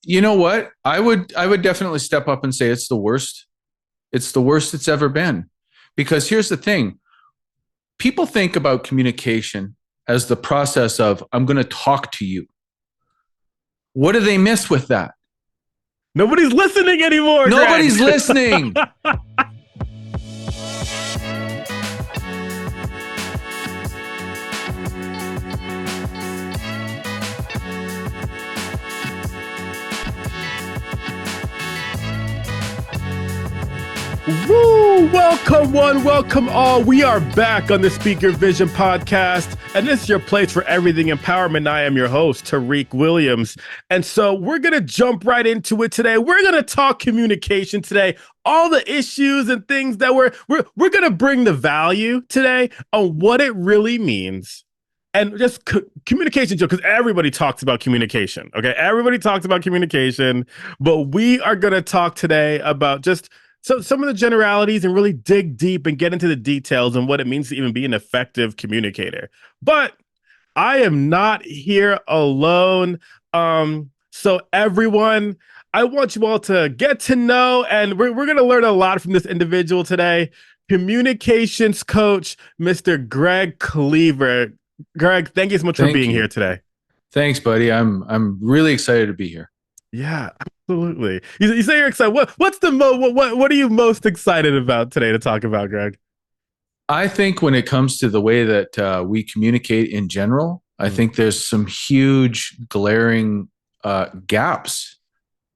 You know what? I would definitely step up and say it's the worst. It's the worst it's ever been. Because here's the thing. People think about communication as the process of I'm going to talk to you. What do they miss with that? Nobody's listening anymore, Greg. Nobody's listening. Woo! Welcome one, welcome all. We are back on the Speaker Vision podcast, and this is your place for everything empowerment. I am your host, Tariq Williams. And so we're going to jump right into it today. We're going to talk communication today, all the issues and things that we're going to bring the value today on what it really means. And just communication, because everybody talks about communication, okay? Everybody talks about communication, but we are going to talk today about just some of the generalities and really dig deep and get into the details and what it means to even be an effective communicator. But I am not here alone. So everyone, I want you all to get to know, and we're going to learn a lot from this individual today. Communications coach, Mr. Greg Cleaver. Greg, thank you so much for being here today. Thanks, buddy. I'm really excited to be here. Yeah, absolutely. You say you're excited. What's the what are you most excited about today to talk about, Greg? I think when it comes to the way that we communicate in general, I think there's some huge glaring gaps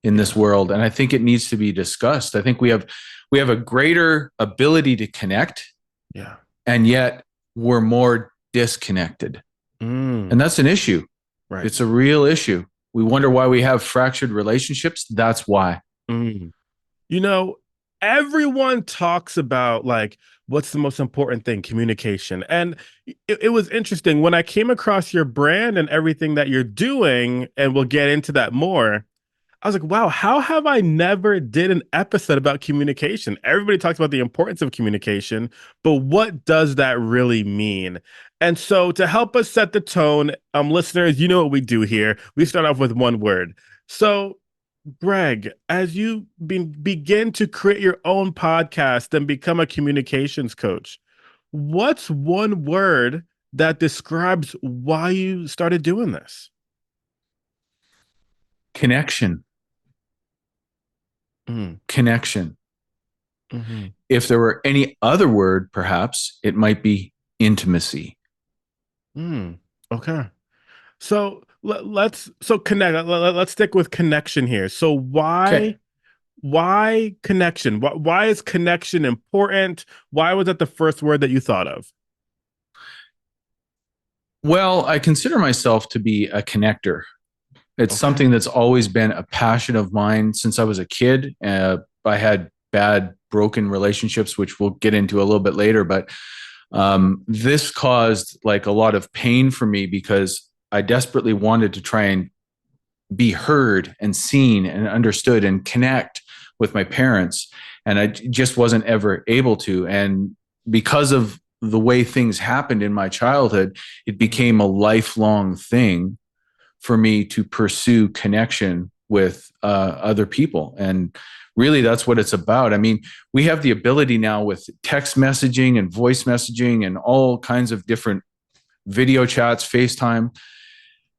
in this world, and I think it needs to be discussed. I think we have a greater ability to connect, and yet we're more disconnected, and that's an issue. Right. It's a real issue. We wonder why we have fractured relationships. That's why. You know, everyone talks about like, what's the most important thing? Communication. And it was interesting when I came across your brand and everything that you're doing, and we'll get into that more. I was like, wow, how have I never did an episode about communication? Everybody talks about the importance of communication, but what does that really mean? And so to help us set the tone, listeners, you know what we do here. We start off with one word. So, Greg, as you begin to create your own podcast and become a communications coach, what's one word that describes why you started doing this? Connection. Connection. If there were any other word, perhaps it might be intimacy. Okay. So let's connect. Let's stick with connection here. So why connection? Why is connection important? Why was that the first word that you thought of? Well, I consider myself to be a connector. It's something that's always been a passion of mine since I was a kid. I had bad, broken relationships, which we'll get into a little bit later. But this caused like a lot of pain for me because I desperately wanted to try and be heard and seen and understood and connect with my parents. And I just wasn't ever able to. And because of the way things happened in my childhood, it became a lifelong thing for me to pursue connection with other people. And really, that's what it's about. I mean, we have the ability now with text messaging and voice messaging and all kinds of different video chats, FaceTime.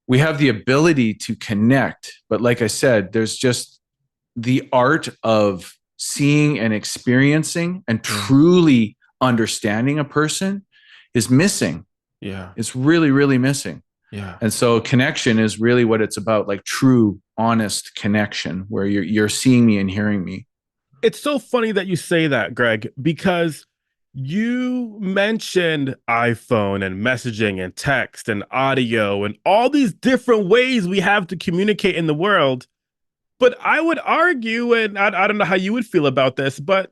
We have the ability to connect. But like I said, there's just the art of seeing and experiencing and truly understanding a person is missing. Yeah. It's really, really missing. Yeah. And so connection is really what it's about, like true, honest connection where you're seeing me and hearing me. It's so funny that you say that, Greg, because you mentioned iPhone and messaging and text and audio and all these different ways we have to communicate in the world. But I would argue, and I don't know how you would feel about this, but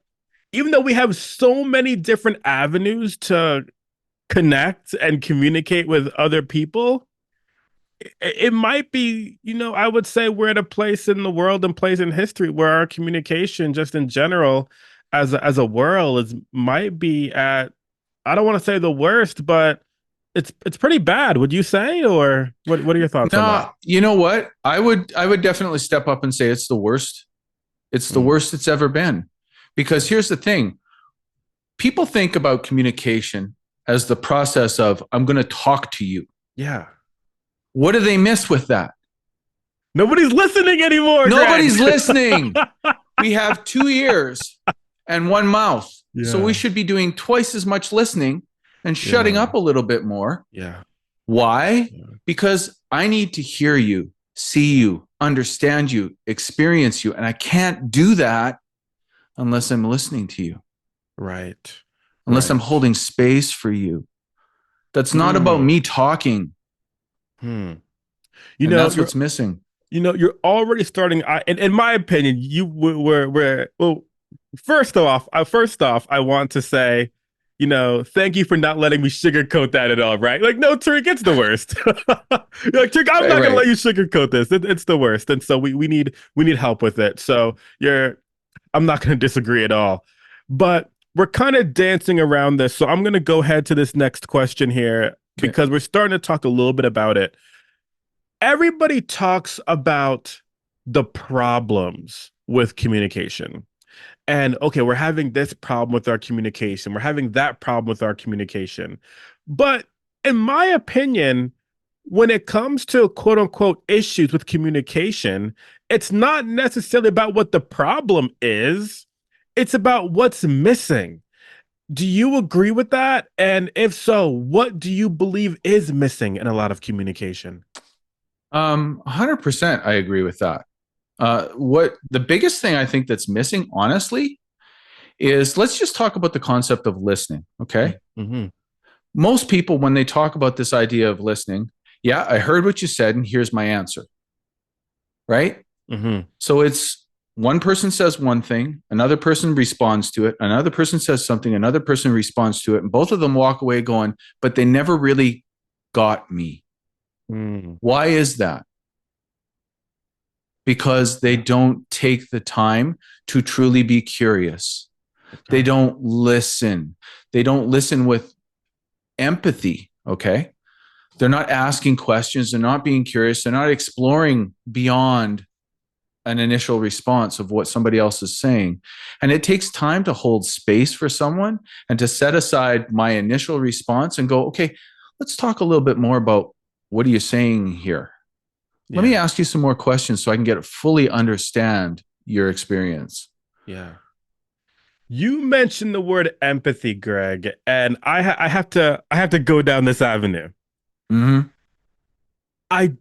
even though we have so many different avenues to connect and communicate with other people, it might be, I would say we're at a place in the world and place in history where our communication just in general as a world might be at, I don't want to say the worst, but it's pretty bad, would you say? Or what are your thoughts on that? No, you know what? I would definitely step up and say it's the worst. It's the Mm, worst it's ever been. Because here's the thing. People think about communication as the process of I'm going to talk to you. yeah. What do they miss with that? Nobody's listening anymore, Greg. Nobody's listening. We have two ears and one mouth. So we Yeah. should be doing twice as much listening and shutting Yeah. up a little bit more. Yeah. Why? Yeah. Because I need to hear you, see you, understand you, experience you. And I can't do that unless I'm listening to you, Right. unless I'm Right. holding space for you. That's not about Mm. me talking. Hmm. You And know, that's you're what's missing. you're already starting. In my opinion, you were well. First off, I want to say, thank you for not letting me sugarcoat that at all. Right? Like, no, Tariq, it's the worst. You're like, Tariq, I'm Right, not gonna right. let you sugarcoat this. It's the worst, and so we need help with it. So I'm not gonna disagree at all, but we're kind of dancing around this. So I'm gonna go ahead to this next question here Okay. because we're starting to talk a little bit about it. Everybody talks about the problems with communication. And okay, we're having this problem with our communication. We're having that problem with our communication. But in my opinion, when it comes to quote unquote issues with communication, it's not necessarily about what the problem is, it's about what's missing. Do you agree with that? And if so, what do you believe is missing in a lot of communication? 100% I agree with that. What the biggest thing I think that's missing, honestly, is let's just talk about the concept of listening. Okay. Mm-hmm. Most people, when they talk about this idea of listening, yeah, I heard what you said and here's my answer. Right. Mm-hmm. So it's one person says one thing, another person responds to it, another person says something, another person responds to it, and both of them walk away going, but they never really got me. Mm. Why is that? Because they don't take the time to truly be curious. They Okay. don't listen. They don't listen with empathy. Okay. They're not asking questions. They're not being curious. They're not exploring beyond an initial response of what somebody else is saying. And it takes time to hold space for someone and to set aside my initial response and go, okay, let's talk a little bit more about what are you saying here? Let me Yeah. ask you some more questions so I can get fully understand your experience. Yeah. You mentioned the word empathy, Greg, and I have to go down this avenue. Mm-hmm. I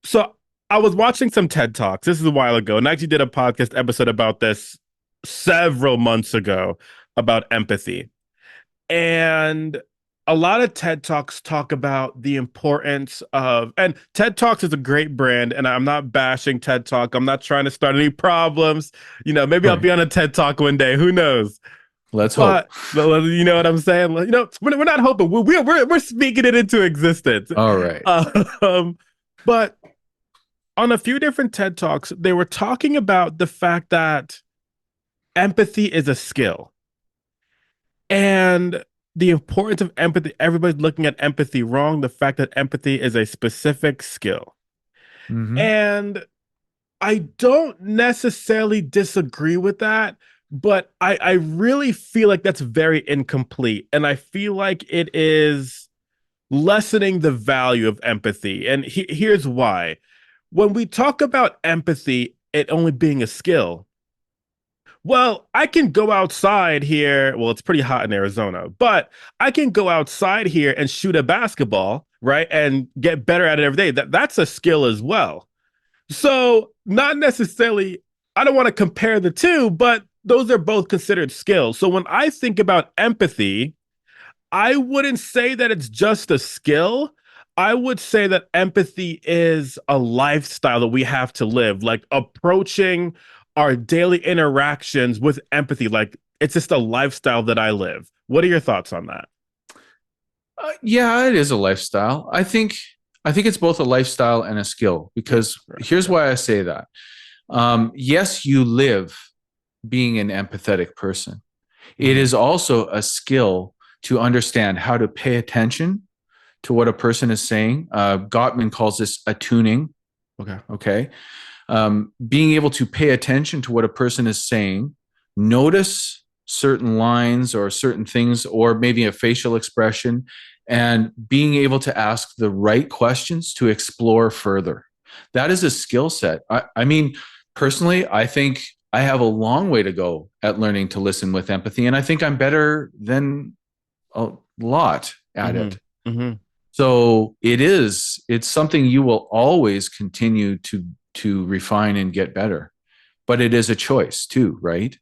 so I was watching some TED Talks. This is a while ago, and I actually did a podcast episode about this several months ago about empathy. And a lot of TED Talks talk about the importance of, and TED Talks is a great brand, and I'm not bashing TED Talk. I'm not trying to start any problems. Maybe I'll Right. be on a TED Talk one day. Who knows? Let's hope. But you know what I'm saying? We're not hoping. We're speaking it into existence. All right. Um, but on a few different TED Talks, they were talking about the fact that empathy is a skill and the importance of empathy. Everybody's looking at empathy wrong. The fact that empathy is a specific skill. Mm-hmm. And I don't necessarily disagree with that, but I really feel like that's very incomplete. And I feel like it is lessening the value of empathy. And here's why. When we talk about empathy, it only being a skill, well, I can go outside here. Well, it's pretty hot in Arizona, but I can go outside here and shoot a basketball, right? And get better at it every day. That's a skill as well. So, not necessarily, I don't want to compare the two, but those are both considered skills. So, when I think about empathy, I wouldn't say that it's just a skill. I would say that empathy is a lifestyle that we have to live, like approaching our daily interactions with empathy. Like it's just a lifestyle that I live. What are your thoughts on that? Yeah, it is a lifestyle. I think it's both a lifestyle and a skill Yeah, because right. here's Yeah. why I say that. Yes, you live being an empathetic person. It Mm-hmm. is also a skill to understand how to pay attention to what a person is saying. Gottman calls this attuning. Okay. Okay. Being able to pay attention to what a person is saying, notice certain lines or certain things, or maybe a facial expression, and being able to ask the right questions to explore further. That is a skill set. I mean, personally, I think I have a long way to go at learning to listen with empathy, and I think I'm better than a lot at Mm-hmm. it. Mm-hmm. So it's something you will always continue to refine and get better. But it is a choice too, right?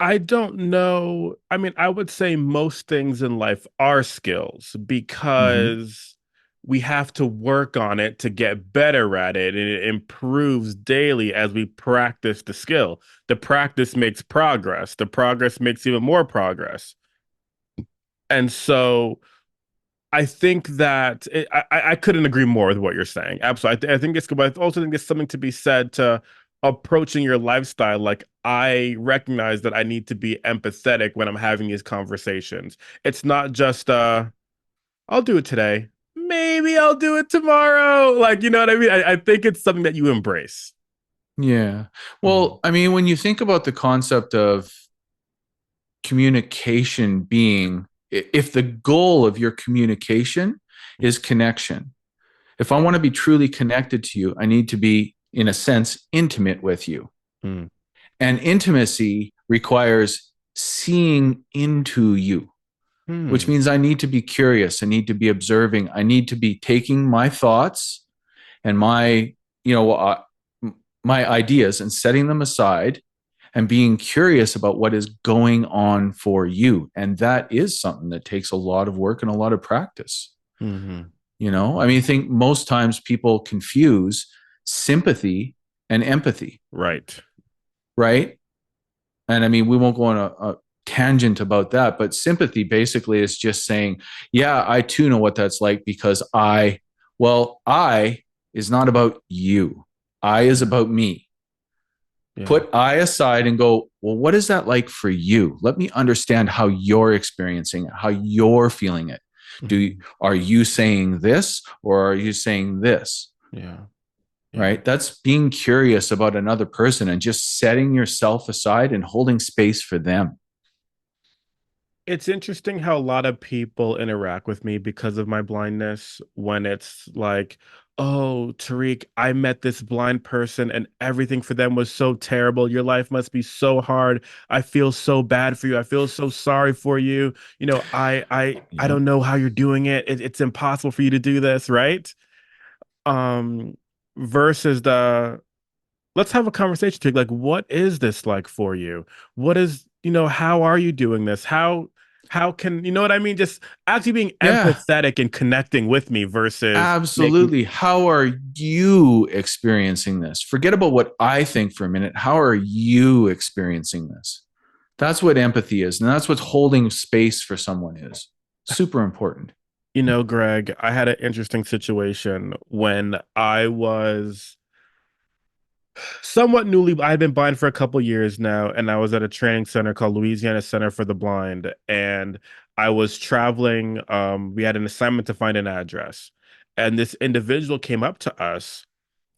I don't know. I mean, I would say most things in life are skills Mm-hmm. because we have to work on it to get better at it. And it improves daily as we practice the skill. The practice makes progress, the progress makes even more progress. And so I think that I couldn't agree more with what you're saying. Absolutely. I think it's good, but I also think there's something to be said to approaching your lifestyle. Like, I recognize that I need to be empathetic when I'm having these conversations. It's not just, I'll do it today. Maybe I'll do it tomorrow. Like, you know what I mean? I think it's something that you embrace. Yeah. Mhm. Well, I mean, when you think about the concept of communication being, if the goal of your communication is connection, if I want to be truly connected to you, I need to be, in a sense, intimate with you. Mhm. And intimacy requires seeing into you, which Hmm. means I need to be curious. I need to be observing. I need to be taking my thoughts and you know, my ideas and setting them aside and being curious about what is going on for you. And that is something that takes a lot of work and a lot of practice. Hmm. I mean, I think most times people confuse sympathy and empathy, Right. right? And I mean, we won't go on a tangent about that, but sympathy basically is just saying, yeah, I too know what that's like because I is not about you. I is Yeah. about me. Yeah. Put I aside and go, well, what is that like for you? Let me understand how you're experiencing it, how you're feeling it. Hmm. Are you saying this or are you saying this? Yeah. Yeah. Right? That's being curious about another person and just setting yourself aside and holding space for them. It's interesting how a lot of people interact with me because of my blindness when it's like, oh, Tariq, I met this blind person and everything for them was so terrible. Your life must be so hard. I feel so bad for you. I feel so sorry for you. I Yep. don't know how you're doing it. It's impossible for you to do this, right? Um, versus the let's have a conversation, Tariq. Like, what is this like for you? What is, how are you doing this? How can, you know what I mean? Just actually being Yeah, empathetic and connecting with me versus making, absolutely. How are you experiencing this? Forget about what I think for a minute. How are you experiencing this? That's what empathy is. And that's what holding space for someone is. Super important. Greg, I had an interesting situation when I was somewhat newly, I had been blind for a couple years now, and I was at a training center called Louisiana Center for the Blind, and I was traveling. We had an assignment to find an address, and this individual came up to us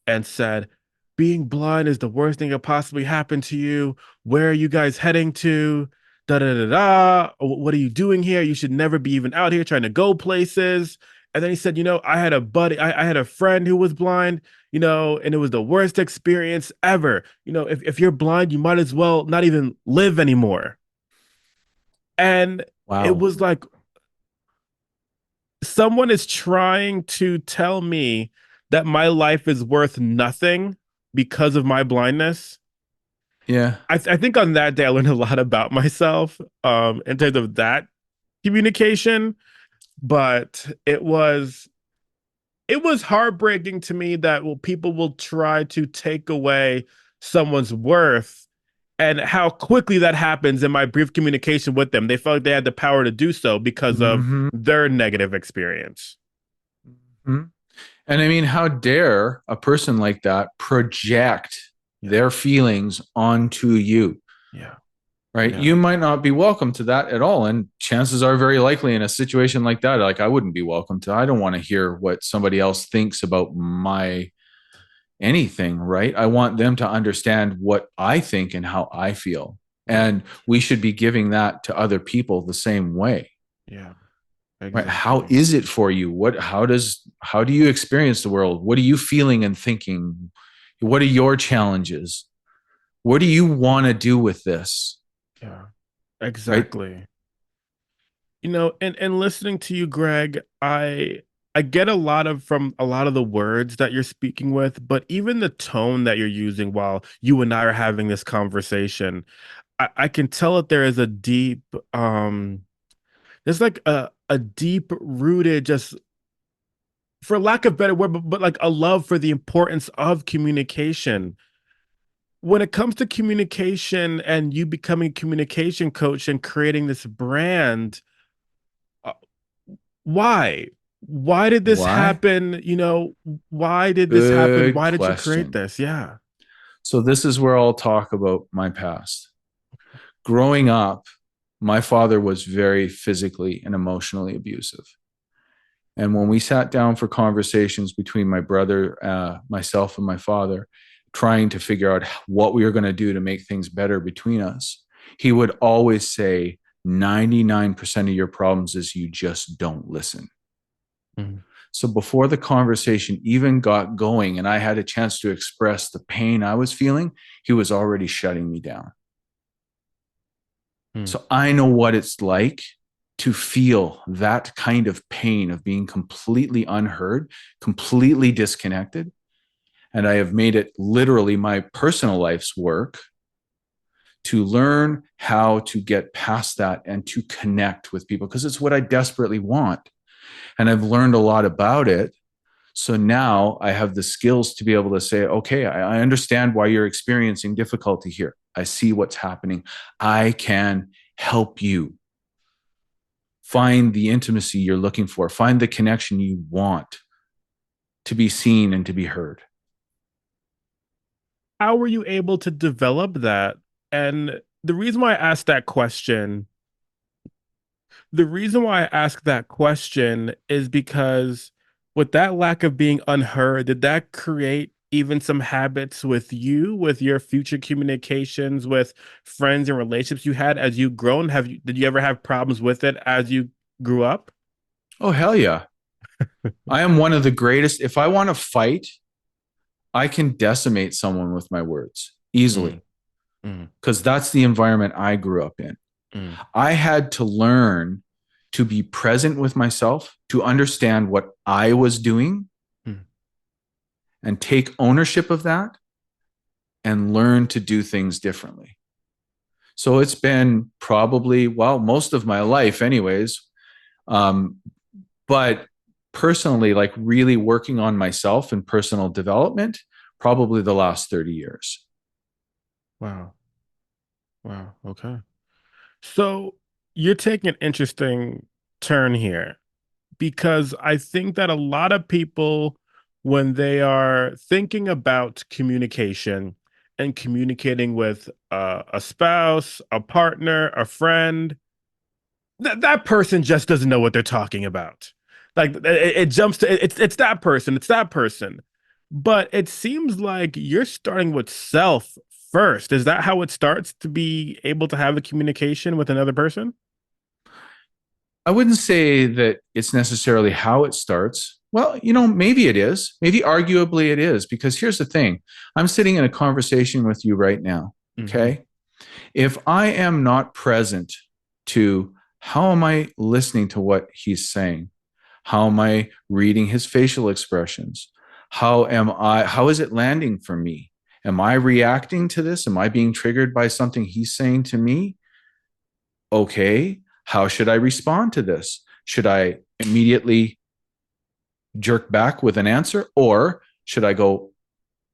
and said, "Being blind is the worst thing that possibly happened to you. Where are you guys heading to? Da da da da. What are you doing here? You should never be even out here trying to go places." And then he said, I had a buddy, I had a friend who was blind, and it was the worst experience ever. If you're blind, you might as well not even live anymore. And it Wow. was like someone is trying to tell me that my life is worth nothing because of my blindness. Yeah. I think on that day I learned a lot about myself in terms of that communication, but it was heartbreaking to me that people will try to take away someone's worth and how quickly that happens in my brief communication with them. They felt like they had the power to do so because of Mm-hmm. their negative experience. Mm-hmm. And I mean, how dare a person like that project Yeah. their feelings onto you? Yeah. right? Yeah. You might not be welcome to that at all. And chances are very likely in a situation like that, like I wouldn't be welcome to. I don't want to hear what somebody else thinks about my anything, right? I want them to understand what I think and how I feel. Right. And we should be giving that to other people the same way. Yeah. Right? How Exactly. is it for you? How do you experience the world? What are you feeling and thinking? What are your challenges? What do you want to do with this? Yeah. Right? Exactly. And listening to you, Greg, I get a lot of from a lot of the words that you're speaking with, but even the tone that you're using while you and I are having this conversation, I can tell that there is a deep there's like a deep rooted, just for lack of better word, but like a love for the importance of communication. When it comes to communication and you becoming a communication coach and creating this brand, uh, why? Why did this Why? happen? Why did this happen? Good Why did you create question. this? Yeah. So this is where I'll talk about my past. Growing up, my father was very physically and emotionally abusive. And when we sat down for conversations between my brother, myself, and my father, trying to figure out what we were going to do to make things better between us, he would always say, 99% of your problems is you just don't listen. Mhm. So before the conversation even got going and I had a chance to express the pain I was feeling, he was already shutting me down. Mm. So I know what it's like to feel that kind of pain of being completely unheard, completely disconnected. And I have made it literally my personal life's work to learn how to get past that and to connect with people because it's what I desperately want. And I've learned a lot about it. So now I have the skills to be able to say, okay, I understand why you're experiencing difficulty here. I see what's happening. I can help you find the intimacy you're looking for, find the connection you want to be seen and to be heard. How were you able to develop that? And the reason why I ask that question is because with that lack of being unheard, did that create even some habits with you, with your future communications with friends and relationships you had as you grown? Did you ever have problems with it as you grew up? Oh, hell yeah. I am one of the greatest. If I want to fight, I can decimate someone with my words Mm, easily mm, because that's the environment I grew up in. mm, I had to learn to be present with myself, to understand what I was doing mm. and take ownership of that and learn to do things differently. So it's been probably, well, most of my life, anyways. Um, but personally, like really working on myself and personal development, probably the last 30 years. Wow. Wow. Okay. So you're taking an interesting turn here, because I think that a lot of people, when they are thinking about communication and communicating with a spouse, a partner, a friend, that person just doesn't know what they're talking about. Like it jumps to it's that person, it's that person. But it seems like you're starting with self first. Is that how it starts to be able to have a communication with another person? I wouldn't say that it's necessarily how it starts. Well, maybe it is. Maybe arguably it is, because here's the thing. I'm sitting in a conversation with you right now. Hmm. Okay. If I am not present to how am I listening to what he's saying? How am I reading his facial expressions? How is it landing for me? Am I reacting to this? Am I being triggered by something he's saying to me? Okay, how should I respond to this? Should I immediately jerk back with an answer? Or should I go,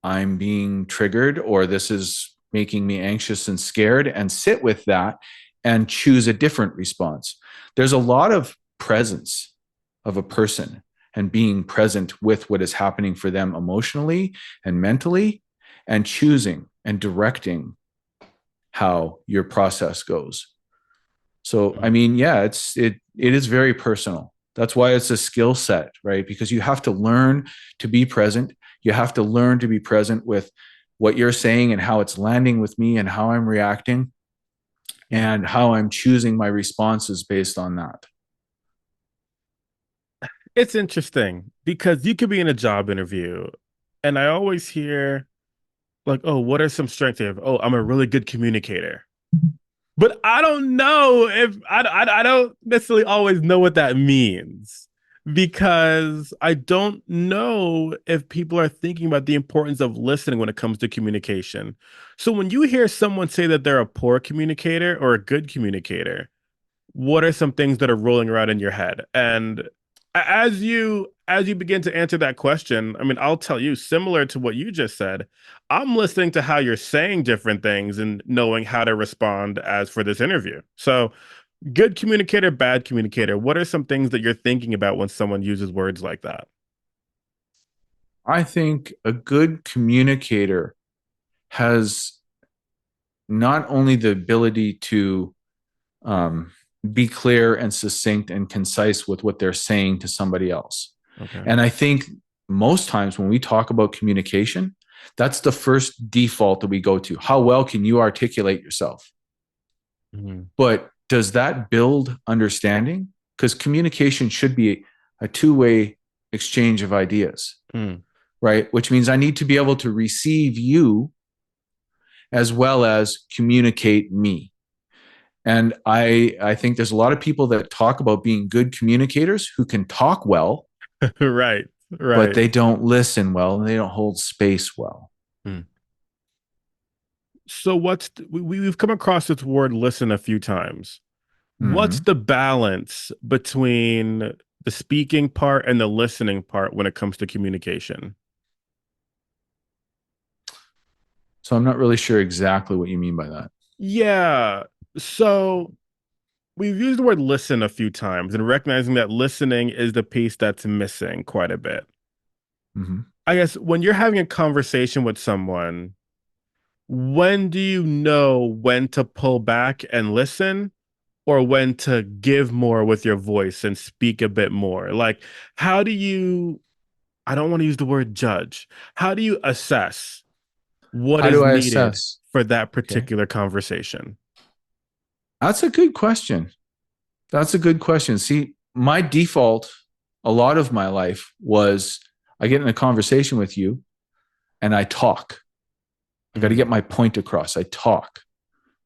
I'm being triggered, or this is making me anxious and scared, and sit with that and choose a different response? There's a lot of presence of a person and being present with what is happening for them emotionally and mentally, and choosing and directing how your process goes. So, I mean, yeah, it is very personal. That's why it's a skill set, right? Because you have to learn to be present. You have to learn to be present with what you're saying and how it's landing with me and how I'm reacting and how I'm choosing my responses based on that. It's interesting because you could be in a job interview, and I always hear like, "Oh, what are some strengths you have? Oh, I'm a really good communicator." But I don't know if I don't necessarily always know what that means because I don't know if people are thinking about the importance of listening when it comes to communication. So when you hear someone say that they're a poor communicator or a good communicator, what are some things that are rolling around in your head? And as you begin to answer that question, I mean, I'll tell you, similar to what you just said, I'm listening to how you're saying different things and knowing how to respond as for this interview. So, good communicator, bad communicator. What are some things that you're thinking about when someone uses words like that? I think a good communicator has not only the ability to um, be clear and succinct and concise with what they're saying to somebody else. Okay. And I think most times when we talk about communication, that's the first default that we go to. How well can you articulate yourself? Mhm. But does that build understanding? Because communication should be a two-way exchange of ideas, Mm. right? Which means I need to be able to receive you as well as communicate me. And I think there's a lot of people that talk about being good communicators who can talk well, Right. but Right. they don't listen well and they don't hold space well. Mm. So we've come across this word listen a few times. What's Mm-hmm. the balance between the speaking part and the listening part when it comes to communication? So I'm not really sure exactly what you mean by that. Yeah. So we've used the word listen a few times and recognizing that listening is the piece that's missing quite a bit. Mm-hmm. I guess when you're having a conversation with someone, when do you know when to pull back and listen or when to give more with your voice and speak a bit more? Like, how do you, I don't want to use the word judge, how do you assess what How is do I needed assess? for that Okay. particular conversation? That's a good question. That's a good question. See, my default a lot of my life was I get in a conversation with you and I talk. I got to Mm, get my point across. I talk,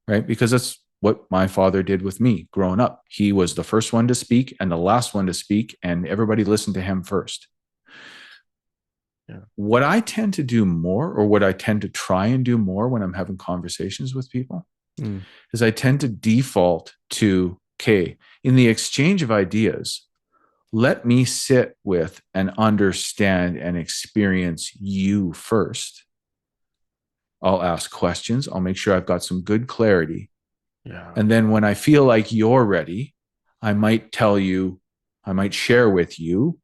right? Because that's what my father did with me growing up. He was the first one to speak and the last one to speak, and everybody listened to him first. yeah. What I tend to do more, or what I tend to try and do more when I'm having conversations with people, Mm, is I tend to default to, okay, in the exchange of ideas, let me sit with and understand and experience you first. I'll ask questions. I'll make sure I've got some good clarity. yeah. And then when I feel like you're ready, I might tell you, I might share with you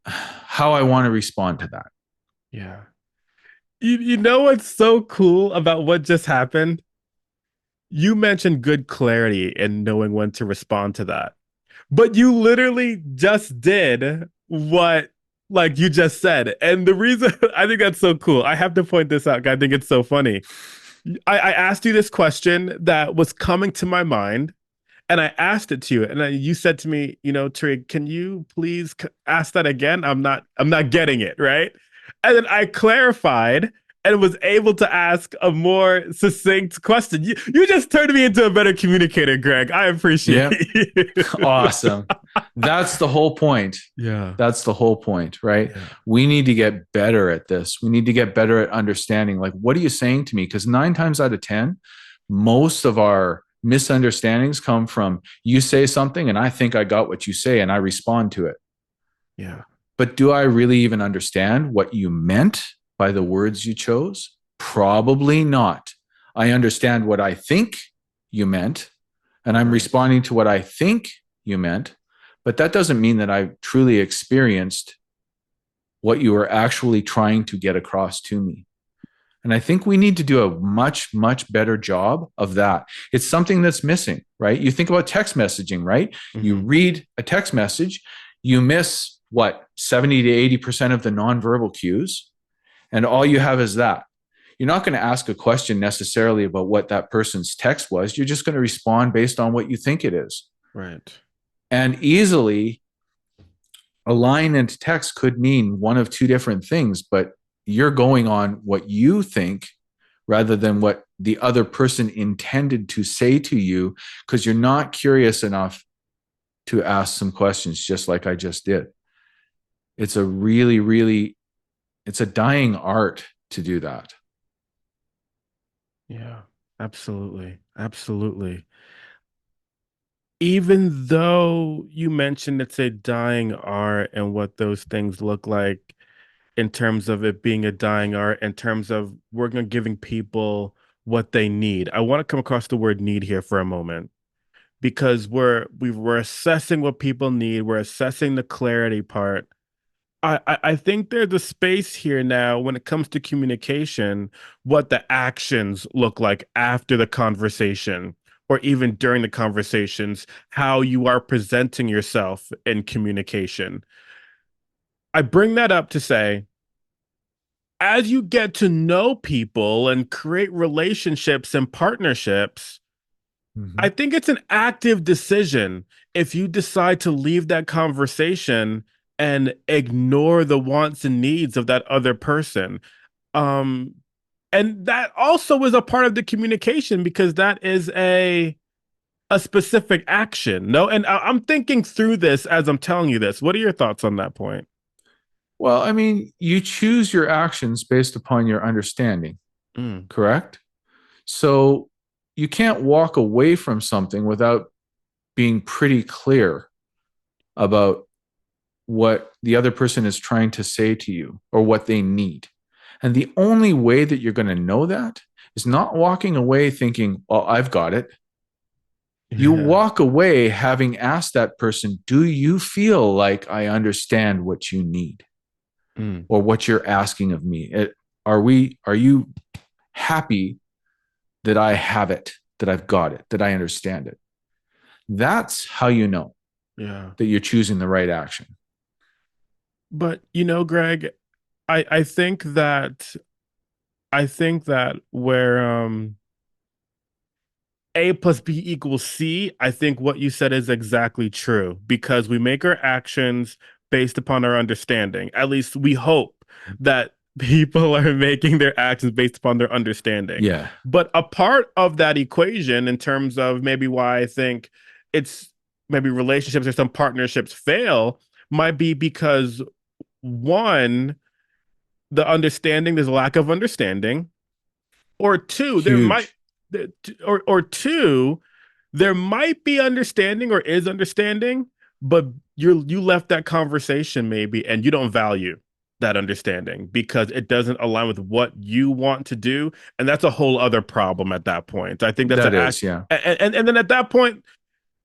how I want to respond to that. Yeah. You know what's so cool about what just happened? You mentioned good clarity and knowing when to respond to that. But you literally just did what like you just said. And the reason I think that's so cool, I have to point this out. I think it's so funny. I asked you this question that was coming to my mind and I asked it to you, and you said to me, Trig, can you please ask that again? I'm not getting it right. And then I clarified and was able to ask a more succinct question. You just turned me into a better communicator, Greg. I appreciate Yeah. it. Awesome. That's the whole point. Yeah, That's the whole point, right? yeah, We need to get better at this. We need to get better at understanding, like, what are you saying to me? Because 9 times out of 10, most of our misunderstandings come from you say something and I think I got what you say and I respond to it. yeah. But do I really even understand what you meant by the words you chose? Probably not. I understand what I think you meant, and I'm Right. responding to what I think you meant, but that doesn't mean that I've truly experienced what you were actually trying to get across to me. And I think we need to do a much, much better job of that. It's something that's missing, right? You think about text messaging, right? You Hmm. read a text message, you miss what, 70 to 80% of the nonverbal cues, and all you have is that. You're not going to ask a question necessarily about what that person's text was. You're just going to respond based on what you think it is. Right. And easily, a line and text could mean one of two different things, but you're going on what you think rather than what the other person intended to say to you because you're not curious enough to ask some questions, just like I just did. It's a really, really, it's a dying art to do that. Yeah, absolutely. Absolutely. Even though you mentioned it's a dying art and what those things look like in terms of it being a dying art, in terms of working on giving people what they need. I want to come across the word need here for a moment because we're assessing what people need, we're assessing the clarity part. I think there's a space here now when it comes to communication, what the actions look like after the conversation or even during the conversations, how you are presenting yourself in communication. I bring that up to say, as you get to know people and create relationships and partnerships, I Mm-hmm. think it's an active decision if you decide to leave that conversation and ignore the wants and needs of that other person. Um, and that also is a part of the communication because that is a specific action. No, and I'm thinking through this as I'm telling you this. What are your thoughts on that point? Well, I mean, you choose your actions based upon your understanding, Mm, correct? So you can't walk away from something without being pretty clear about what the other person is trying to say to you or what they need. And the only way that you're going to know that is not walking away thinking, well, I've got it. You yeah. walk away having asked that person, do you feel like I understand what you need Mm, or what you're asking of me? Are you happy that I have it, that I've got it, that I understand it? That's how you know yeah. that you're choosing the right action. But Greg, I think that where A plus B equals C, I think what you said is exactly true because we make our actions based upon our understanding. At least we hope that people are making their actions based upon their understanding. Yeah. But a part of that equation, in terms of maybe why I think it's maybe relationships or some partnerships fail, might be because one, there's a lack of understanding, or two, Huge. or two, there might be understanding or is understanding, but you left that conversation maybe and you don't value that understanding because it doesn't align with what you want to do, and that's a whole other problem at that point. I think that's That an is, act, yeah. and then at that point,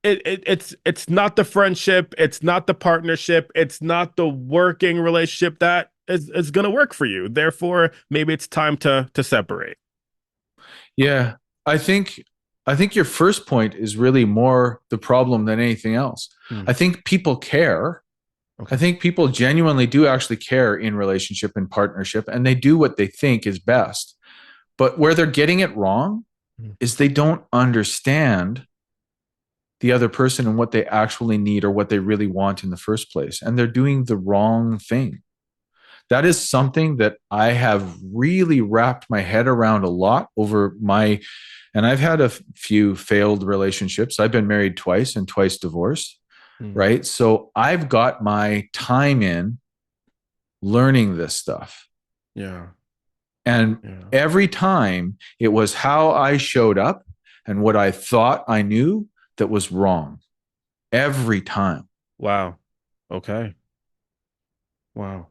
it's not the friendship, it's not the partnership, it's not the working relationship that is going to work for you. Therefore, maybe it's time to separate. Yeah. I think I think your first point is really more the problem than anything else. Hmm. I think people care. I Okay. think people genuinely do actually care in relationship and partnership and they do what they think is best. But where they're getting it wrong Hmm. is they don't understand the other person and what they actually need or what they really want in the first place. And they're doing the wrong thing. That is something that I have really wrapped my head around a lot over my, and I've had a few failed relationships. I've been married twice and twice divorced, Hmm. right? So I've got my time in learning this stuff. Yeah. And Yeah. every time it was how I showed up and what I thought I knew that was wrong. Every time. Wow. Okay. Wow.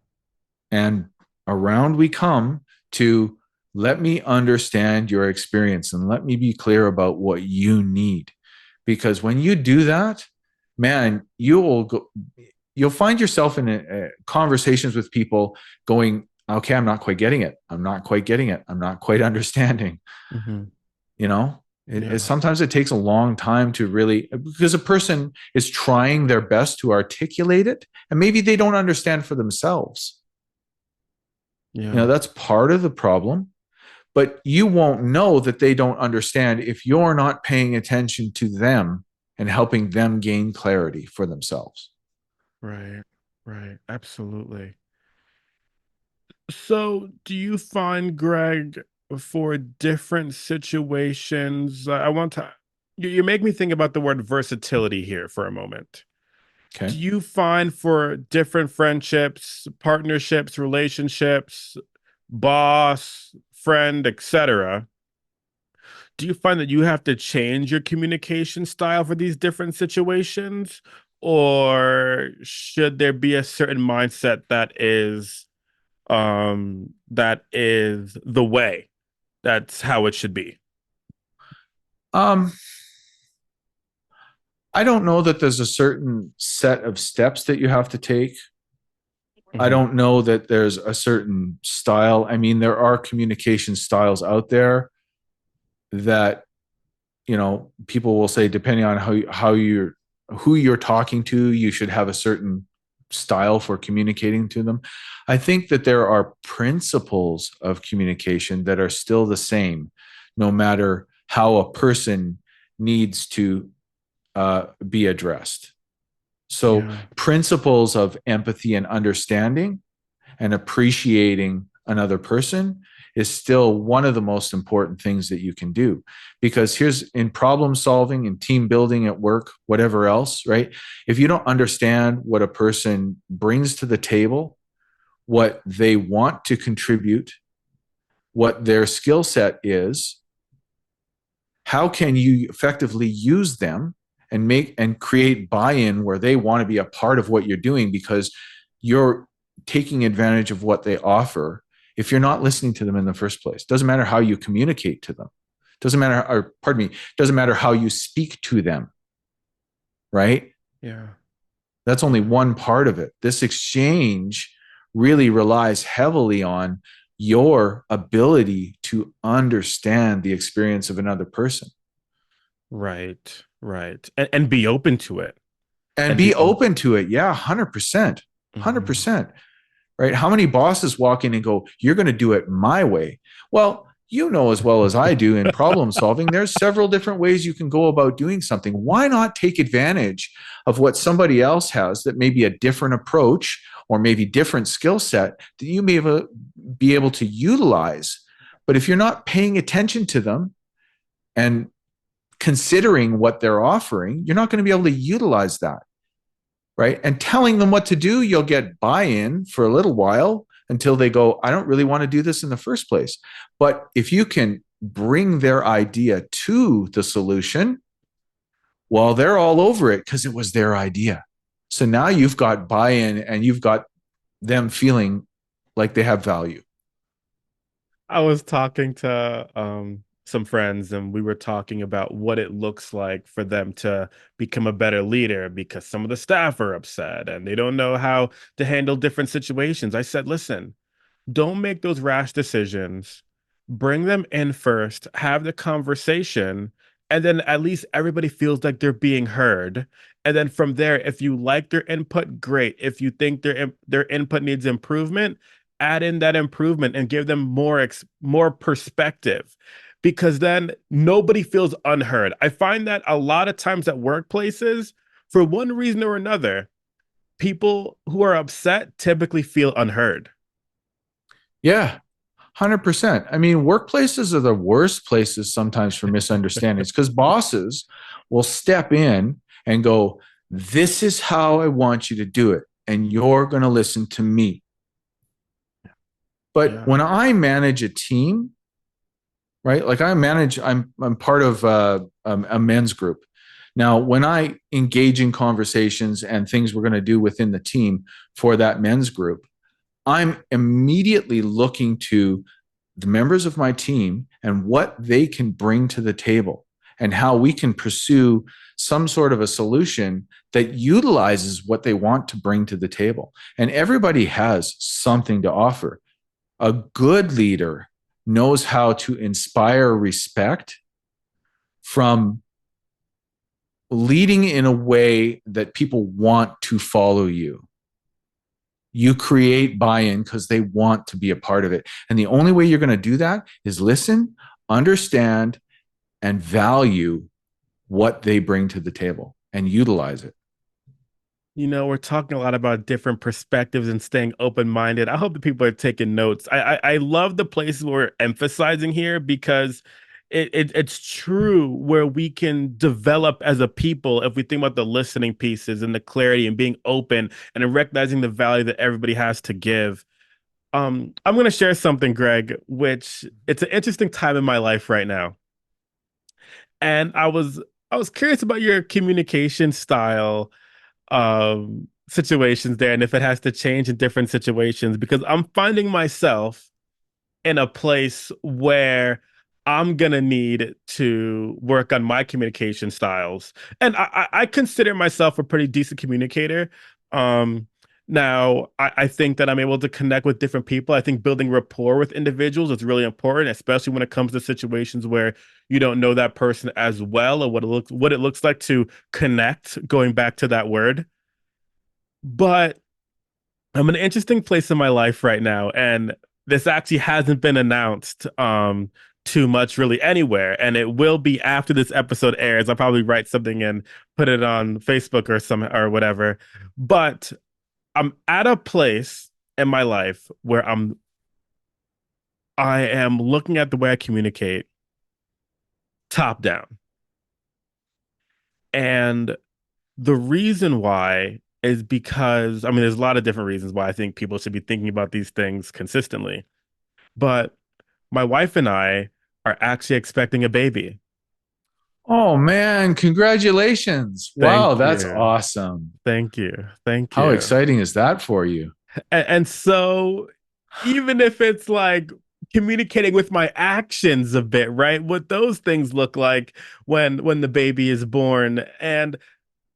And around we come to let me understand your experience and let me be clear about what you need. Because when you do that, man, you'll find yourself in conversations with people going, Okay, I'm not quite getting it. I'm not quite getting it. I'm not quite understanding. Hmm. You know, Yeah. sometimes it takes a long time to really, because a person is trying their best to articulate it, and maybe they don't understand for themselves. Yeah. That's part of the problem, but you won't know that they don't understand if you're not paying attention to them and helping them gain clarity for themselves. Right. Right. Absolutely. So, do you find, Greg, for different situations, I want to, you make me think about the word versatility here for a moment. Okay. Do you find for different friendships, partnerships, relationships, boss, friend, etc., do you find that you have to change your communication style for these different situations? Or should there be a certain mindset that is the way, that's how it should be? Um, I don't know that there's a certain set of steps that you have to take. I Hmm. don't know that there's a certain style. I mean, there are communication styles out there that, people will say, depending on how you're who you're talking to, you should have a certain style for communicating to them. I think that there are principles of communication that are still the same, no matter how a person needs to be addressed. So, Yeah. principles of empathy and understanding and appreciating another person is still one of the most important things that you can do. Because here's in problem solving and team building at work, whatever else, right? If you don't understand what a person brings to the table, what they want to contribute, what their skill set is, how can you effectively use them and make and create buy-in where they want to be a part of what you're doing because you're taking advantage of what they offer if you're not listening to them in the first place. Doesn't matter how you communicate to them. Doesn't matter, or pardon me, doesn't matter how you speak to them, right? Yeah. That's only Yeah. one part of it. This exchange really relies heavily on your ability to understand the experience of another person Right. Right. And be open to it. and And be be open. open to it. Yeah, 100%. Mhm. 100%. Right? How many bosses walk in and go, "You're going to do it my way"? Well, as well as I do in problem solving, there's several different ways you can go about doing something. Why not take advantage of what somebody else has that may be a different approach or maybe different skill set that you may be able to utilize? But if you're not paying attention to them and considering what they're offering, you're not going to be able to utilize that, right? And telling them what to do, you'll get buy-in for a little while until they go, "I don't really want to do this in the first place." But if you can bring their idea to the solution, well, they're all over it because it was their idea. So now you've got buy-in and you've got them feeling like they have value. I was talking to some friends, and we were talking about what it looks like for them to become a better leader because some of the staff are upset and they don't know how to handle different situations. I said, listen, don't make those rash decisions. Bring them in first, have the conversation, and then at least everybody feels like they're being heard. And then from there, if you like their input, great. If you think their input needs improvement, add in that improvement and give them more perspective. Because then nobody feels unheard. I find that a lot of times at workplaces, for one reason or another, people who are upset typically feel unheard. Yeah, 100%. I mean, workplaces are the worst places sometimes for misunderstandings because bosses will step in and go, "This is how I want you to do it, and you're going to listen to me." But Yeah. when I manage a team, right? Like I'm part of a men's group. Now, when I engage in conversations and things we're going to do within the team for that men's group, I'm immediately looking to the members of my team and what they can bring to the table and how we can pursue some sort of a solution that utilizes what they want to bring to the table. And everybody has something to offer. A good leader knows how to inspire respect from leading in a way that people want to follow you. You create buy-in because they want to be a part of it. And the only way you're going to do that is listen, understand, and value what they bring to the table and utilize it. We're talking a lot about different perspectives and staying open-minded. I hope the people are taking notes. I love the places we're emphasizing here because it's true where we can develop as a people if we think about the listening pieces and the clarity and being open and recognizing the value that everybody has to give. I'm going to share something, Greg, which it's an interesting time in my life right now. And I was curious about your communication style situations there and if it has to change in different situations because I'm finding myself in a place where I'm gonna need to work on my communication styles. And I consider myself a pretty decent communicator. Um, Now, I think that I'm able to connect with different people. I think building rapport with individuals is really important, especially when it comes to situations where you don't know that person as well or what it looks like to connect, going back to that word. But I'm in an interesting place in my life right now, and this actually hasn't been announced too much really anywhere, and it will be after this episode airs. I'll probably write something and put it on Facebook or some or whatever. But I'm at a place in my life where I am looking at the way I communicate top down. And the reason why is because I mean there's a lot of different reasons why I think people should be thinking about these things consistently. But my wife and I are actually expecting a baby. Oh man, congratulations. Wow, Thank that's you. awesome. Thank you. Thank How you. exciting is that for you? And so even if it's like communicating with my actions a bit, right? What those things look like when the baby is born. And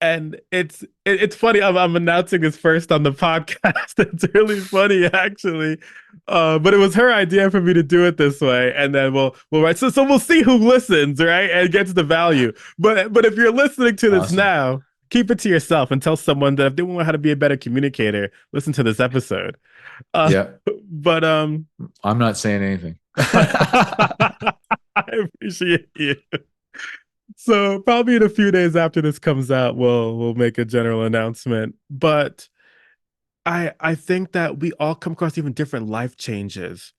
it's funny. I'm announcing this first on the podcast. It's really funny, actually. But it was her idea for me to do it this way, and then we'll write. So we'll see who listens, right, and gets the value. But if you're listening to this Awesome. now, keep it to yourself and tell someone that if they want how to be a better communicator, listen to this episode. Uh, Yeah, but I'm not saying anything. I appreciate you. So probably in a few days after this comes out, we'll make a general announcement. But I think that we all come across even different life changes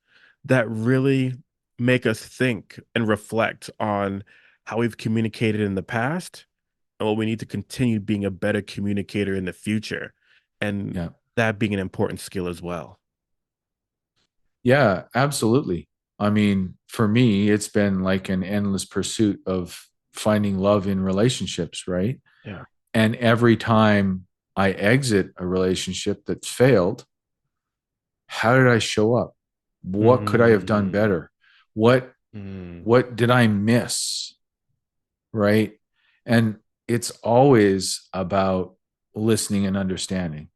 that really make us think and reflect on how we've communicated in the past and what we need to continue being a better communicator in the future. And Yeah. that being an important skill as well. Yeah, absolutely. I mean, for me, it's been like an endless pursuit of finding love in relationships, right? Yeah. And every time I exit a relationship that's failed, how did I show up? What could I have done Mm, better? What mm, what did I miss? Right? And it's always about listening and understanding.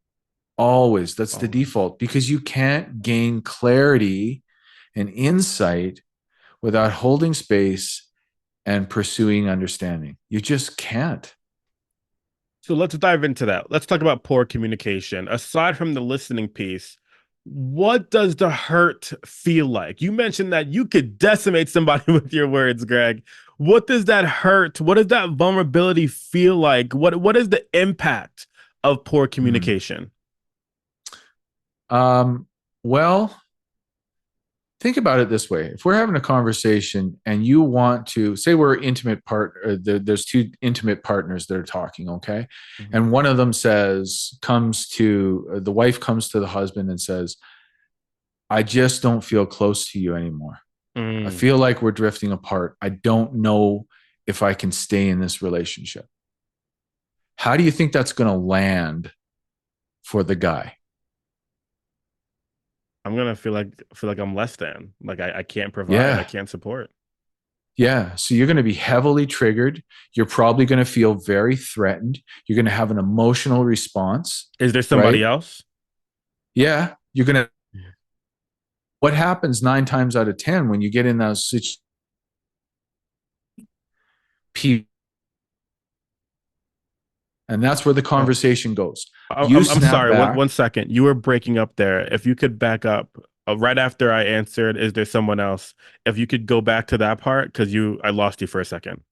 Always. That's the always. default because you can't gain clarity and insight without holding space and pursuing understanding. You just can't. So let's dive into that. Let's talk about poor communication. Aside from the listening piece, what does the hurt feel like? You mentioned that you could decimate somebody with your words, Greg. What does that hurt? What does that vulnerability feel like? What is the impact of poor Mm. communication? Um, well, think about it this way. If we're having a conversation and you want to say we're intimate there's two intimate partners that are talking, okay? Mhm. And one of them comes to the wife comes to the husband and says, I just don't feel close to you anymore. I Mm, feel like we're drifting apart. I don't know if I can stay in this relationship. How do you think that's going to land for the guy? I'm gonna feel like I'm less than. Like I can't provide, I Yeah. can't support. Yeah. So you're going to be heavily triggered. You're probably going to feel very threatened. You're going to have an emotional response, Is there somebody right? else? Yeah. You're going to What happens 9 times out of 10 when you get in those situations? And that's where the Oh, conversation goes. I- You I'm snap sorry. back. One second. You were breaking up there. If you could back up right after I answered, is there someone else? If you could go back to that part, because I lost you for a second,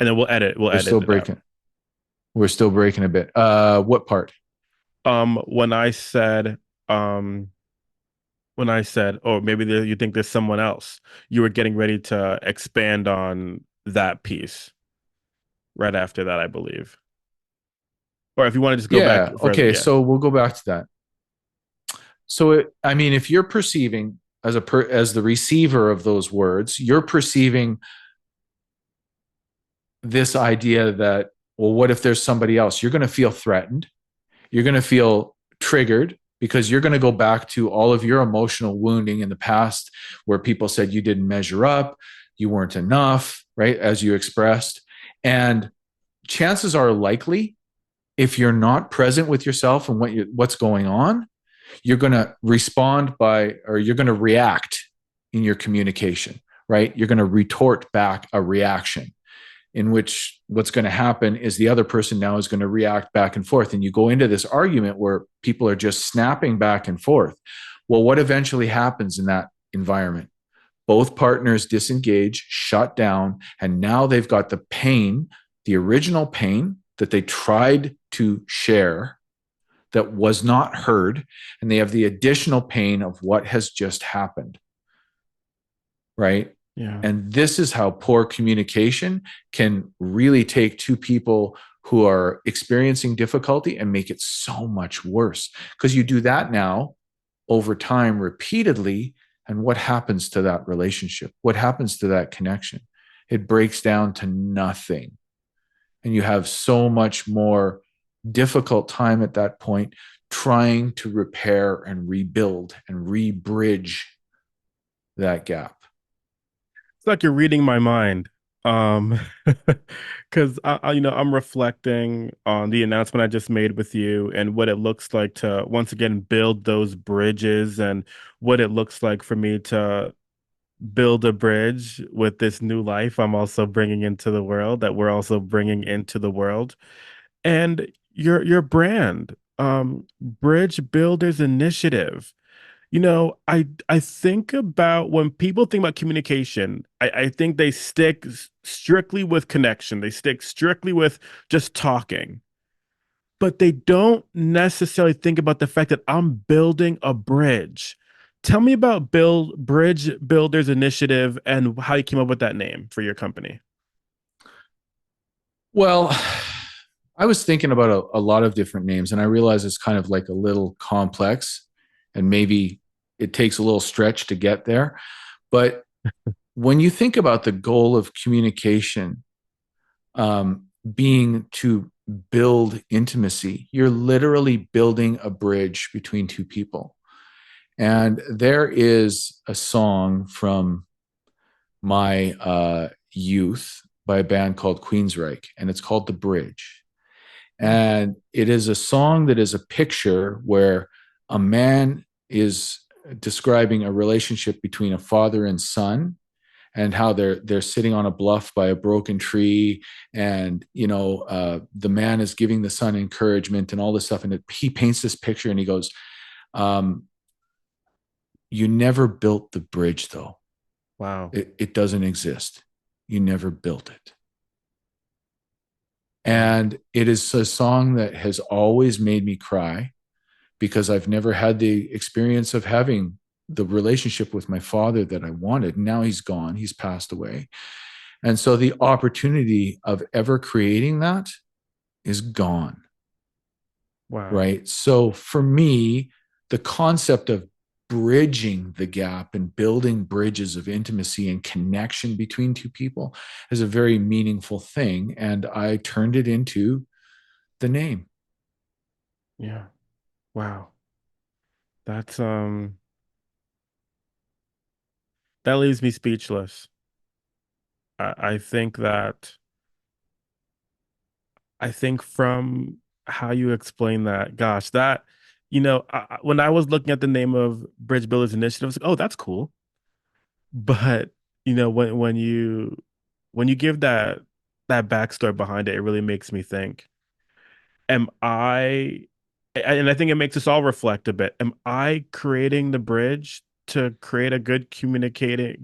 and then we'll We're edit still it out. breaking. We're still breaking a bit. What part? When I said, um, oh, maybe you think there's someone else, you were getting ready to expand on that piece right after that, I believe. Or if you want to just go back Yeah. further, Okay. yeah. So we'll go back to that. So I mean, if you're perceiving as the receiver of those words, you're perceiving this idea that, well, what if there's somebody else? You're going to feel threatened. You're going to feel triggered because you're going to go back to all of your emotional wounding in the past where people said you didn't measure up, you weren't enough, right? As you expressed. And chances are likely, if you're not present with yourself and what's going on, you're going to respond by, or you're going to react in your communication, right? You're going to retort back a reaction in which what's going to happen is the other person now is going to react back and forth. And you go into this argument where people are just snapping back and forth. Well, what eventually happens in that environment? Both partners disengage, shut down, and now they've got the pain, the original pain that they tried to share that was not heard, and they have the additional pain of what has just happened, right? Yeah. And this is how poor communication can really take two people who are experiencing difficulty and make it so much worse. Because you do that now over time repeatedly. And what happens to that relationship? What happens to that connection? It breaks down to nothing. And you have so much more difficult time at that point trying to repair and rebuild and re-bridge that gap. It's like you're reading my mind. Um, because I'm reflecting on the announcement I just made with you and what it looks like to once again build those bridges and what it looks like for me to build a bridge with this new life I'm also bringing into the world that we're also bringing into the world. And your brand, Bridge Builders Initiative. I think about when people think about communication, I think they stick strictly with connection. They stick strictly with just talking, but they don't necessarily think about the fact that I'm building a bridge. Tell me about Bridge Builders Initiative and how you came up with that name for your company. Well, I was thinking about a lot of different names, and I realize it's kind of like a little complex, and maybe it takes a little stretch to get there. But when you think about the goal of communication being to build intimacy, you're literally building a bridge between two people. And there is a song from my youth by a band called Queensryche, and it's called The Bridge. And it is a song that is a picture where a man is describing a relationship between a father and son and how they're sitting on a bluff by a broken tree, and the man is giving the son encouragement and all this stuff, and he paints this picture and he goes, um, you never built the bridge though. Wow. It doesn't exist. You never built it. Wow. And it is a song that has always made me cry because I've never had the experience of having the relationship with my father that I wanted. Now he's gone, he's passed away. And so the opportunity of ever creating that is gone. Wow. Right. So for me, the concept of bridging the gap and building bridges of intimacy and connection between two people is a very meaningful thing. And I turned it into the name. Yeah. Wow. That's that leaves me speechless. I think that I think from how you explain that, gosh, that when I was looking at the name of Bridge Builders Initiative, I was like, oh, that's cool. But when you give that backstory behind it, it really makes me think, am I, and I think it makes us all reflect a bit, am I creating the bridge to create a good communicative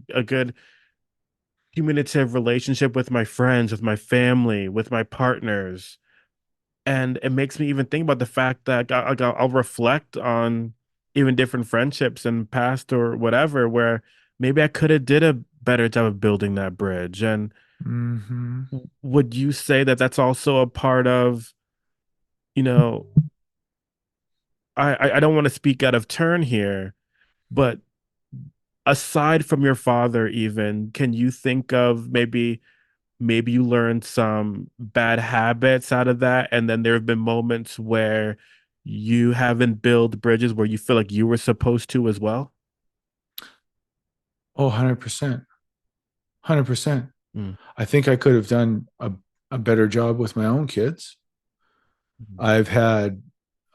relationship with my friends, with my family, with my partners? And it makes me even think about the fact that I'll reflect on even different friendships and past or whatever, where maybe I could have did a better job of building that bridge. And Hmm. would you say that that's also a part of, you know, I don't want to speak out of turn here, but aside from your father, even, can you think of maybe you learned some bad habits out of that, and then there have been moments where you haven't built bridges where you feel like you were supposed to as well? Oh, 100%. 100%. Mm. I think I could have done a better job with my own kids. Mhm. I've had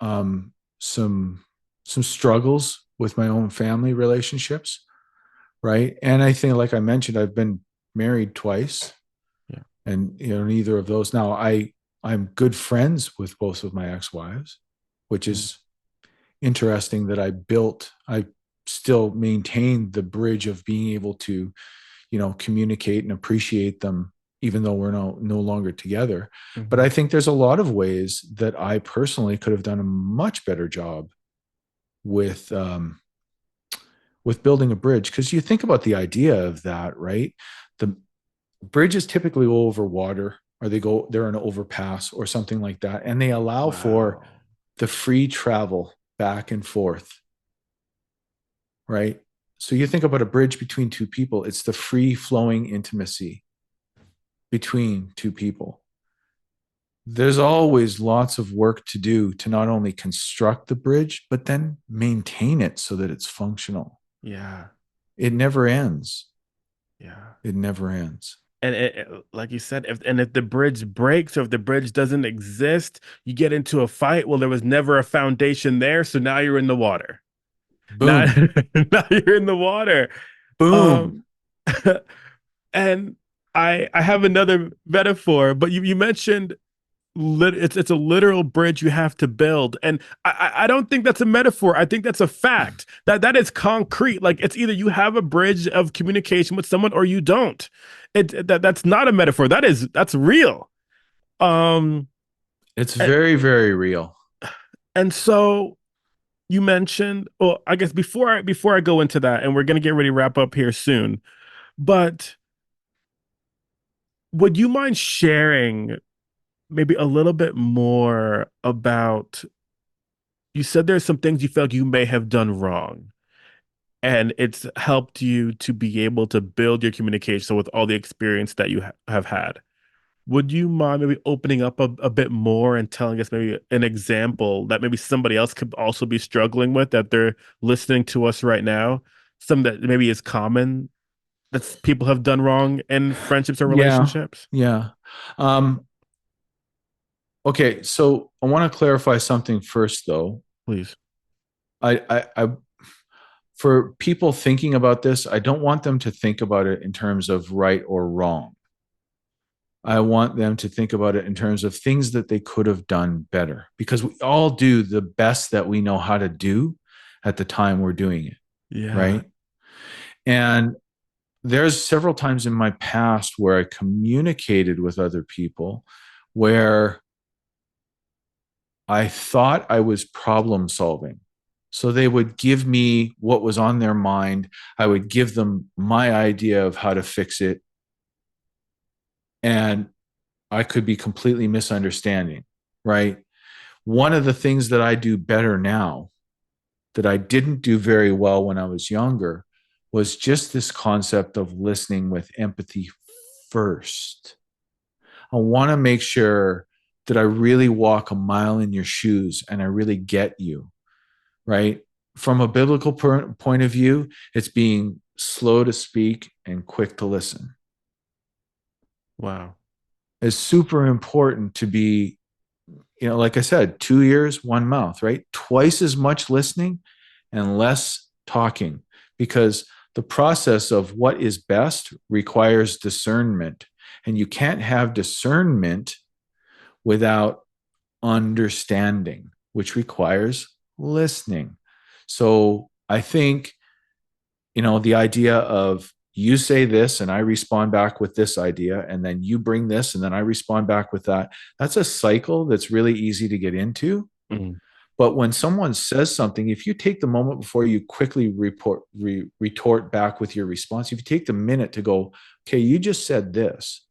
um, some some struggles with my own family relationships, right? And I think, like I mentioned, I've been married twice, Yeah. and neither of those. Now, I'm good friends with both of my ex-wives, which Mm. is interesting that I still maintain the bridge of being able to, communicate and appreciate them, even though we're no longer together. But Mhm. I think there's a lot of ways that I personally could have done a much better job with with building a bridge, because you think about the idea of that, right? The bridges typically go over water, or they're an overpass or something like that, and they allow for Wow. the free travel back and forth, right? So you think about a bridge between two people, it's the free flowing intimacy between two people. There's always lots of work to do to not only construct the bridge, but then maintain it so that it's functional. Yeah. It never ends. Yeah. It never ends. And like you said, if the bridge breaks or if the bridge doesn't exist, you get into a fight. Well, there was never a foundation there, so now you're in the water. Now, Boom, now you're in the water. boom. Um, and I have another metaphor, but you mentioned it's a literal bridge you have to build, and I don't think that's a metaphor. I think that's a fact. That is concrete. Like, it's either you have a bridge of communication with someone or you don't. That's not a metaphor. That's real. Um, It's and, very, very real. and so you mentioned, well, I guess before I go into that, and we're gonna get ready to wrap up here soon, but would you mind sharing maybe a little bit more about, you said there's some things you felt you may have done wrong, and it's helped you to be able to build your communication. So with all the experience that you have had, would you mind maybe opening up a bit more and telling us maybe an example that maybe somebody else could also be struggling with, that they're listening to us right now? Some that maybe is common that people have done wrong in friendships or Yeah, relationships? yeah. Um, okay, so I want to clarify something first, though. Please. I for people thinking about this, I don't want them to think about it in terms of right or wrong. I want them to think about it in terms of things that they could have done better, because we all do the best that we know how to do at the time we're doing it, Yeah. right? And there's several times in my past where I communicated with other people where I thought I was problem solving. So they would give me what was on their mind. I would give them my idea of how to fix it. And I could be completely misunderstanding, right? One of the things that I do better now that I didn't do very well when I was younger was just this concept of listening with empathy first. I want to make sure that I really walk a mile in your shoes and I really get you, right? From a biblical point of view, it's being slow to speak and quick to listen. Wow. It's super important to be like I said, 2 ears, one mouth, right? Twice as much listening and less talking, because the process of what is best requires discernment. And you can't have discernment without understanding, which requires listening. So I think, the idea of you say this and I respond back with this idea, and then you bring this and then I respond back with that. That's a cycle that's really easy to get into. Mm. But when someone says something, if you take the moment before you quickly retort back with your response, if you take the minute to go, okay, you just said this.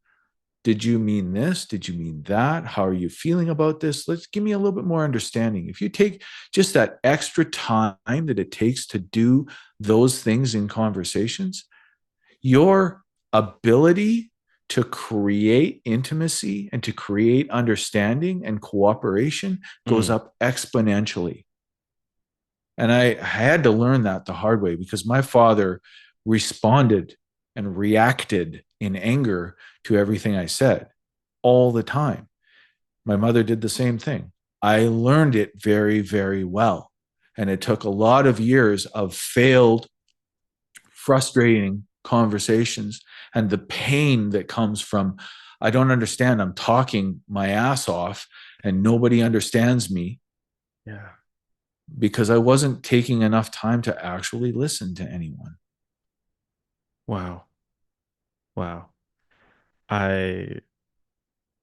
Did you mean this? Did you mean that? How are you feeling about this? Let's give me a little bit more understanding. If you take just that extra time that it takes to do those things in conversations, your ability to create intimacy and to create understanding and cooperation goes Mm. up exponentially. And I had to learn that the hard way, because my father responded and reacted in anger to everything I said all the time. My mother did the same thing. I learned it very, very well. And it took a lot of years of failed, frustrating conversations and the pain that comes from, I don't understand. I'm talking my ass off and nobody understands me, Yeah. because I wasn't taking enough time to actually listen to anyone. Wow. Wow. I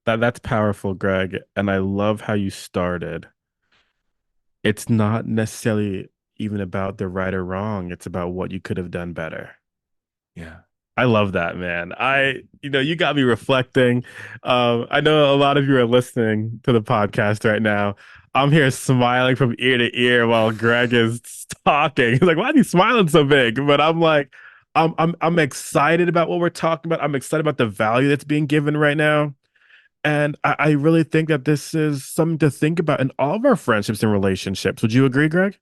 that's powerful, Greg, and I love how you started. It's not necessarily even about the right or wrong. It's about what you could have done better. Yeah. I love that, man. You got me reflecting. I know a lot of you are listening to the podcast right now. I'm here smiling from ear to ear while Greg is talking. He's like, why is he smiling so big? But I'm like, I'm excited about what we're talking about. I'm excited about the value that's being given right now. And I really think that this is something to think about in all of our friendships and relationships. Would you agree, Greg?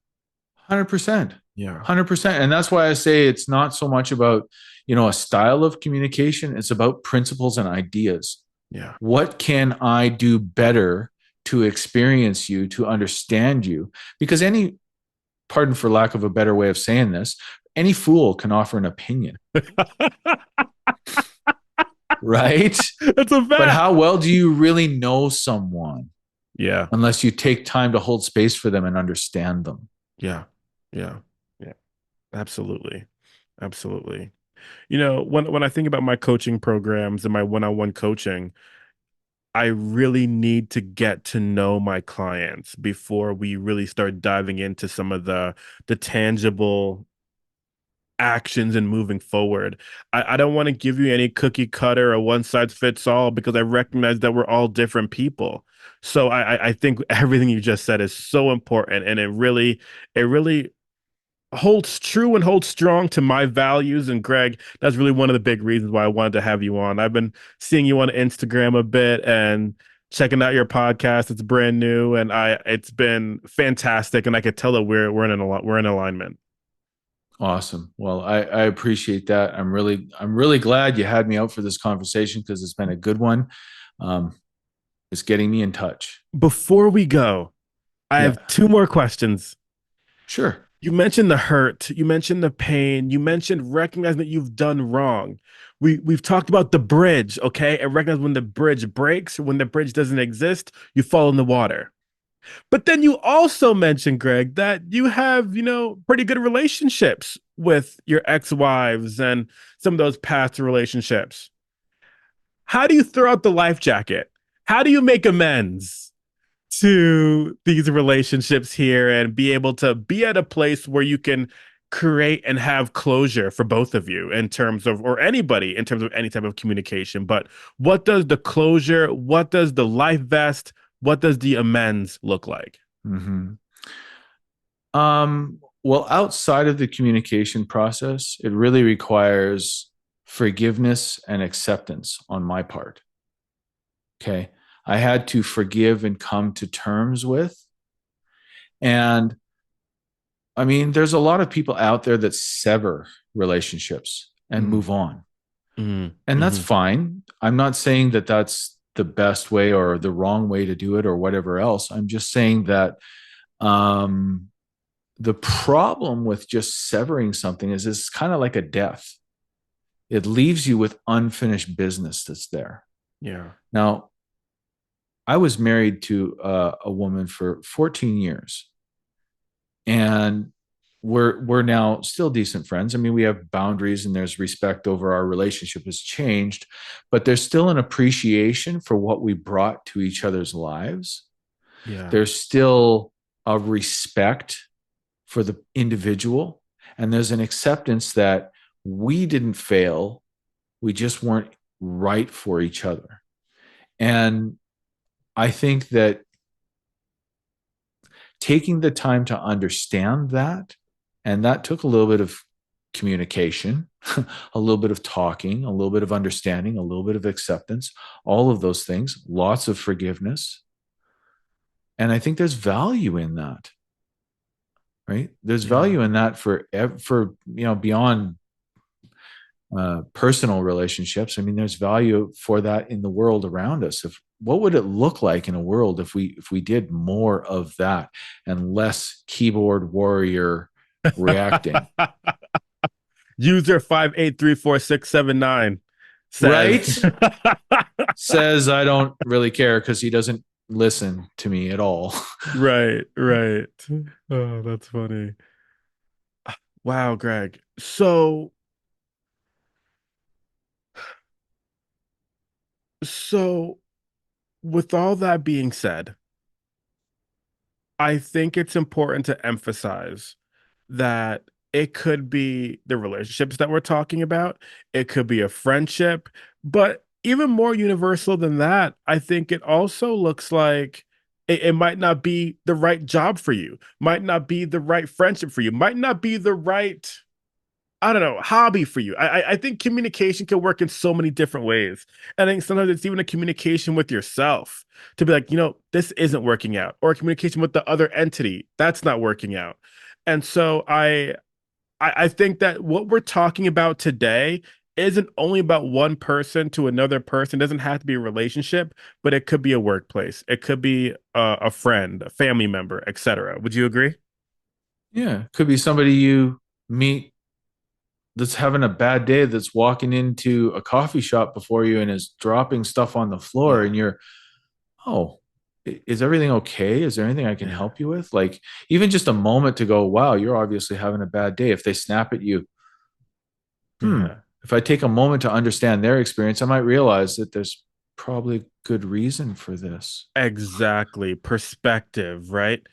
100%. Yeah. 100%. And that's why I say it's not so much about, a style of communication. It's about principles and ideas. Yeah. What can I do better to experience you, to understand you? Because pardon for lack of a better way of saying this, any fool can offer an opinion, right? That's a But fact. how well do you really know someone Yeah. unless you take time to hold space for them and understand them? Yeah. Yeah. Yeah. Absolutely. Absolutely. When I think about my coaching programs and my one-on-one coaching, I really need to get to know my clients before we really start diving into some of the tangible actions and moving forward. I don't want to give you any cookie cutter or one size fits all, because I recognize that we're all different people. So I think everything you just said is so important, and it really holds true and holds strong to my values. And Greg, that's really one of the big reasons why I wanted to have you on. I've been seeing you on Instagram a bit and checking out your podcast. It's brand new, and it's been fantastic. And I could tell that we're in alignment. Awesome. Well, I appreciate that. I'm really glad you had me out for this conversation, because it's been a good one. Um, it's getting me in touch. Before we go, I Yeah, have two more questions. sure. You mentioned the hurt, you mentioned the pain, you mentioned recognizing that you've done wrong. We've talked about the bridge, okay? And recognize when the bridge breaks, when the bridge doesn't exist, you fall in the water. But then you also mentioned, Greg, that you have, pretty good relationships with your ex-wives and some of those past relationships. How do you throw out the life jacket? How do you make amends to these relationships here and be able to be at a place where you can create and have closure for both of you in terms of, or anybody in terms of any type of communication? But what does the closure, what does the life vest, what does the amends look like? Hmm. Well, outside of the communication process, it really requires forgiveness and acceptance on my part. Okay. I had to forgive and come to terms with. And I mean, there's a lot of people out there that sever relationships and Mm, move on. mm, And that's mhm. fine. I'm not saying that that's the best way or the wrong way to do it or whatever else. I'm just saying that um, the problem with just severing something is it's kind of like a death. It leaves you with unfinished business that's there. Yeah. Now, I was married to a woman for 14 years, and we're now still decent friends. I mean, we have boundaries and there's respect over our relationship has changed, but there's still an appreciation for what we brought to each other's lives. Yeah. There's still a respect for the individual, and there's an acceptance that we didn't fail, we just weren't right for each other. And I think that taking the time to understand that, and that took a little bit of communication, a little bit of talking, a little bit of understanding, a little bit of acceptance, all of those things, lots of forgiveness. And I think there's value in that, right? There's Yeah. value in that for beyond personal relationships. I mean, there's value for that in the world around us. If what would it look like in a world if we did more of that and less keyboard warrior reacting? User 5834679 says, Right? Says I don't really care because he doesn't listen to me at all. right, right. Oh, that's funny. Wow, Greg. So with all that being said, I think it's important to emphasize that it could be the relationships that we're talking about, it could be a friendship, but even more universal than that, I think it also looks like it might not be the right job for you, might not be the right friendship for you, might not be the right, I don't know, hobby for you. I think communication can work in so many different ways. I think sometimes it's even a communication with yourself to be like, this isn't working out, or communication with the other entity that's not working out. And so I think that what we're talking about today isn't only about one person to another person. It doesn't have to be a relationship, but it could be a workplace. It could be a friend, a family member, etc. Would you agree? Yeah, could be somebody you meet that's having a bad day, that's walking into a coffee shop before you and is dropping stuff on the floor, Yeah, and you're, oh, is everything okay? Is there anything I can yeah, help you with? Like, even just a moment to go, wow, you're obviously having a bad day. If they snap at you, yeah. if I take a moment to understand their experience, I might realize that there's probably good reason for this. Exactly. Perspective, right?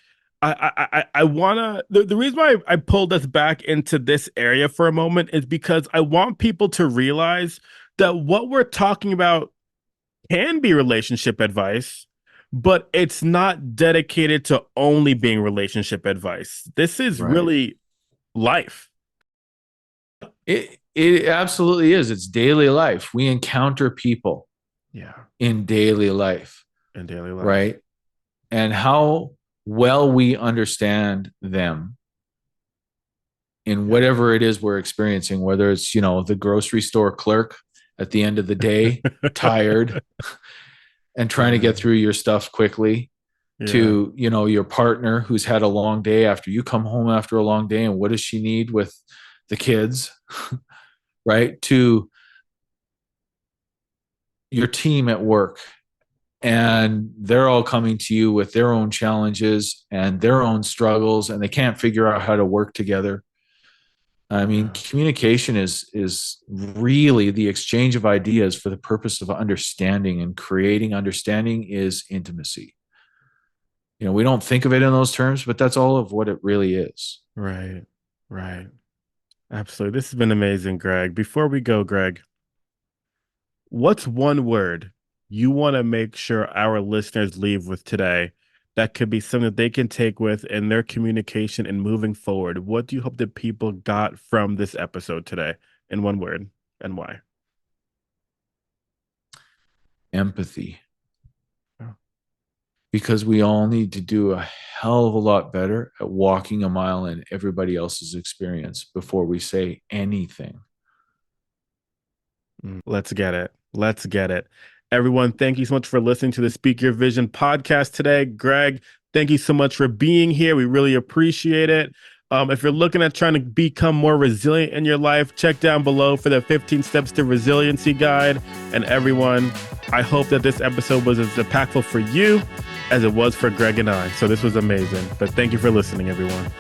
I wanna the reason why I pulled us back into this area for a moment is because I want people to realize that what we're talking about can be relationship advice, but it's not dedicated to only being relationship advice. This is Right. really life. It absolutely is. It's daily life. We encounter people Yeah, in daily life, in daily life. right? And how well we understand them in Yeah. whatever it is we're experiencing, whether it's, the grocery store clerk at the end of the day, tired and trying to Yeah. get through your stuff quickly, Yeah. to, your partner who's had a long day after you come home after a long day. And what does she need with the kids? Right. To your team at work, and they're all coming to you with their own challenges and their own struggles, and they can't figure out how to work together. I mean, Yeah. communication is really the exchange of ideas for the purpose of understanding, and creating understanding is intimacy. We don't think of it in those terms, but that's all of what it really is. Right. Right. Absolutely. This has been amazing, Greg. Before we go, Greg, what's one word you want to make sure our listeners leave with today that could be something that they can take with in their communication and moving forward? What do you hope that people got from this episode today in one word, and why? Empathy, Oh, because we all need to do a hell of a lot better at walking a mile in everybody else's experience before we say anything. let's get it. Let's get it. Everyone, thank you so much for listening to the Speak Your Vision podcast today. Greg, thank you so much for being here. We really appreciate it. If you're looking at trying to become more resilient in your life, check down below for the 15 Steps to Resiliency guide. And everyone, I hope that this episode was as impactful for you as it was for Greg and I. So this was amazing. But thank you for listening, everyone.